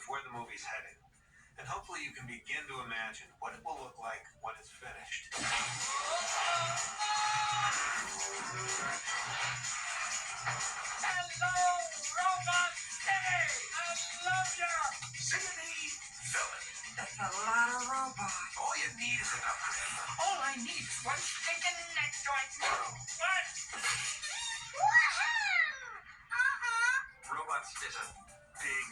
where the movie's heading. And hopefully you can begin to imagine what it will look like when it's finished. Hello, Robot City! I love you! City Villain. That's a lot of robots. All you need is an upgrade. All I need is one stinking neck joint. What? Robots is a big,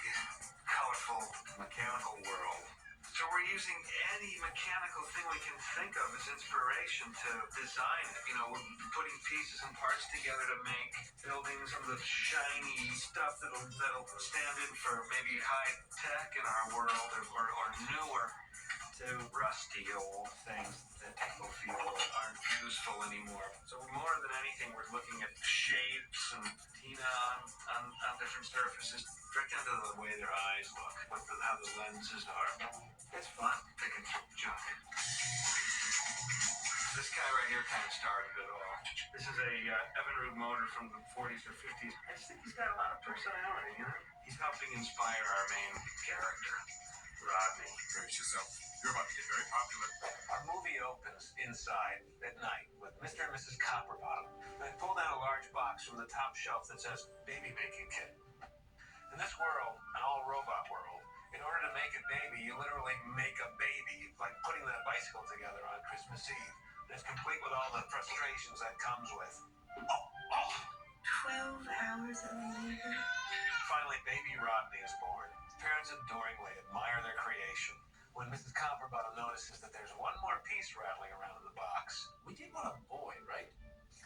colorful, mechanical world. So we're using any mechanical thing we can think of as inspiration to design it. You know, we're putting pieces and parts together to make buildings of the shiny stuff that'll stand in for maybe high tech in our world or newer to rusty old things that people feel aren't useful anymore. So more than anything, we're looking at shapes and patina on different surfaces, directly into the way their eyes look, how the lenses are. It's fun picking junk. This guy right here kind of started it all. This is a Evinrude motor from the 40s or 50s. I just think he's got a lot of personality, you know? He's helping inspire our main character, Rodney. Brace yourself. You're about to get very popular. Our movie opens inside at night with Mr. and Mrs. Copperbottom. They pull down a large box from the top shelf that says baby making kit. In this world, an all-robot world, in order to make a baby, you literally make a baby, like putting that bicycle together on Christmas Eve. And it's complete with all the frustrations that comes with. 12 hours of labor. Finally, baby Rodney is born. His parents adoringly admire their creation. When Mrs. Copperbottom notices that there's one more piece rattling around in the box. We did want a boy, right?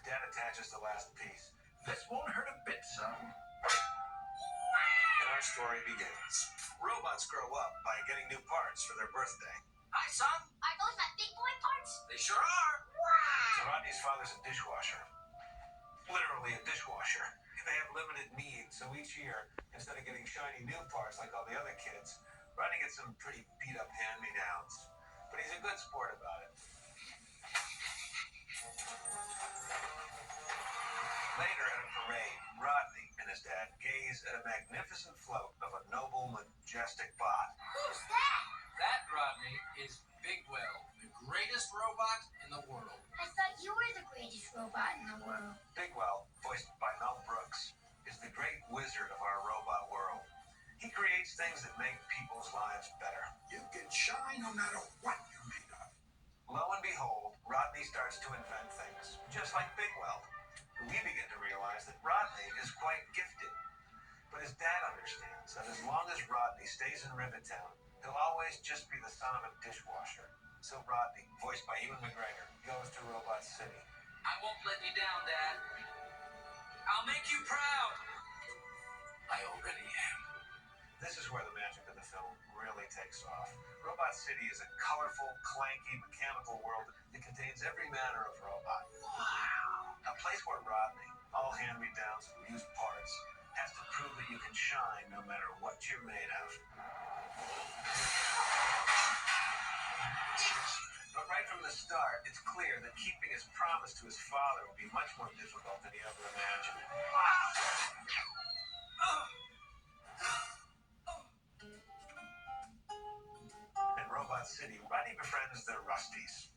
Dad attaches the last piece. This won't hurt a bit, son. And our story begins. Robots grow up by getting new parts for their birthday. Hi, son. Are those my big boy parts? They sure are. So Rodney's father's a dishwasher. Literally a dishwasher. They have limited needs, so each year, instead of getting shiny new parts like all the other kids, Rodney gets some pretty beat-up hand-me-downs. But he's a good sport about it. Later at a parade, Rodney and his dad gaze at a magnificent float of a noble, majestic bot. Who's that? That, Rodney, is Bigwell, the greatest robot in the world. I thought you were the greatest robot in the world. Bigwell, voiced by Mel Brooks, is the great wizard of our robot world. He creates things that make people's lives better. You can shine no matter what you're made of. Lo and behold, Rodney starts to invent things, just like Bigwell. We begin to realize that Rodney is quite gifted. But his dad understands that as long as Rodney stays in Ribbitown, he'll always just be the son of a dishwasher. So Rodney, voiced by Ewan McGregor, goes to Robot City. I won't let you down, Dad. I'll make you proud. I already am. This is where the magic of the film really takes off. Robot City is a colorful, clanky, mechanical world that contains every manner of robot. Wow! A place where Rodney, all hand-me-downs and used parts, has to prove that you can shine no matter what you're made of. But right from the start, it's clear that keeping his promise to his father would be much more difficult than he ever imagined. In Robot City, Rodney befriends the Rusties.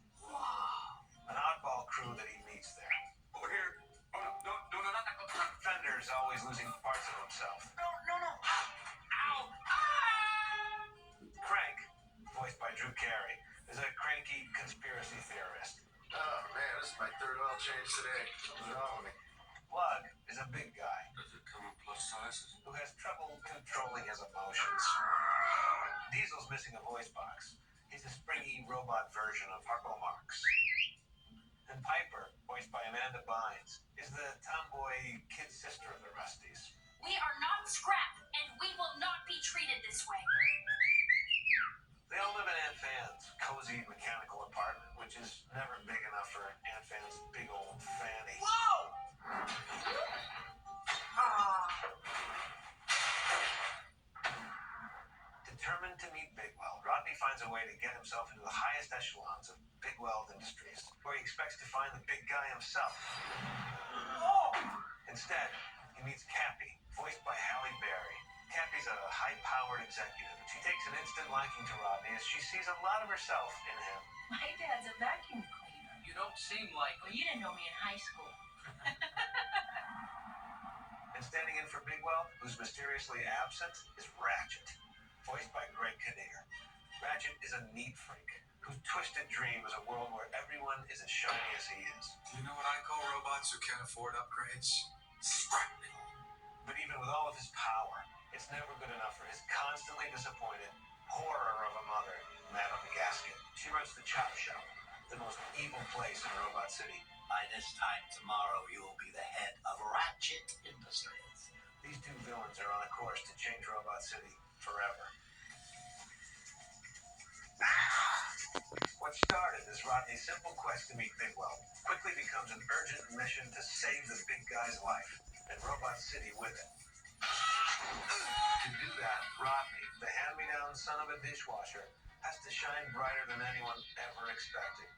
An oddball crew that he meets there. Over here. Oh, no. Fender's always losing parts of himself. No. Ow! Crank, voiced by Drew Carey, is a cranky conspiracy theorist. Oh, man, this is my third oil change today. What's wrong with me? Plug is a big guy Does it come in plus sizes? who has trouble controlling his emotions. Diesel's missing a voice box. He's a springy robot version of Harpo Marx. And Piper, voiced by Amanda Bynes, is the tomboy kid sister of the Rusties. We are not scrap, and we will not be treated this way. They all live in Aunt Fan's cozy mechanical apartment, which is never big enough for Aunt Fan's big old fanny. Whoa! Determined to meet Bigwell, Rodney finds a way to get himself into the highest echelons of Bigwell Industries, where he expects to find the big guy himself. Oh! Instead, he meets Cappy, voiced by Halle Berry. Kathy's a high-powered executive, and she takes an instant liking to Rodney as she sees a lot of herself in him. My dad's a vacuum cleaner. You don't seem like. Well, you didn't know me in high school. And standing in for Bigwell, who's mysteriously absent, is Ratchet, voiced by Greg Kinnear. Ratchet is a neat freak whose twisted dream is a world where everyone is as shiny as he is. You know what I call robots who can't afford upgrades? Scrap. But even with all of his power, it's never good enough for his constantly disappointed horror of a mother, Madame Gasket. She runs the chop shop, the most evil place in Robot City. By this time tomorrow, you will be the head of Ratchet Industries. These two villains are on a course to change Robot City forever. What started as Rodney's simple quest to meet Bigwell quickly becomes an urgent mission to save the big guy's life, and Robot City with it. To do that, Rodney, the hand-me-down son of a dishwasher, has to shine brighter than anyone ever expected.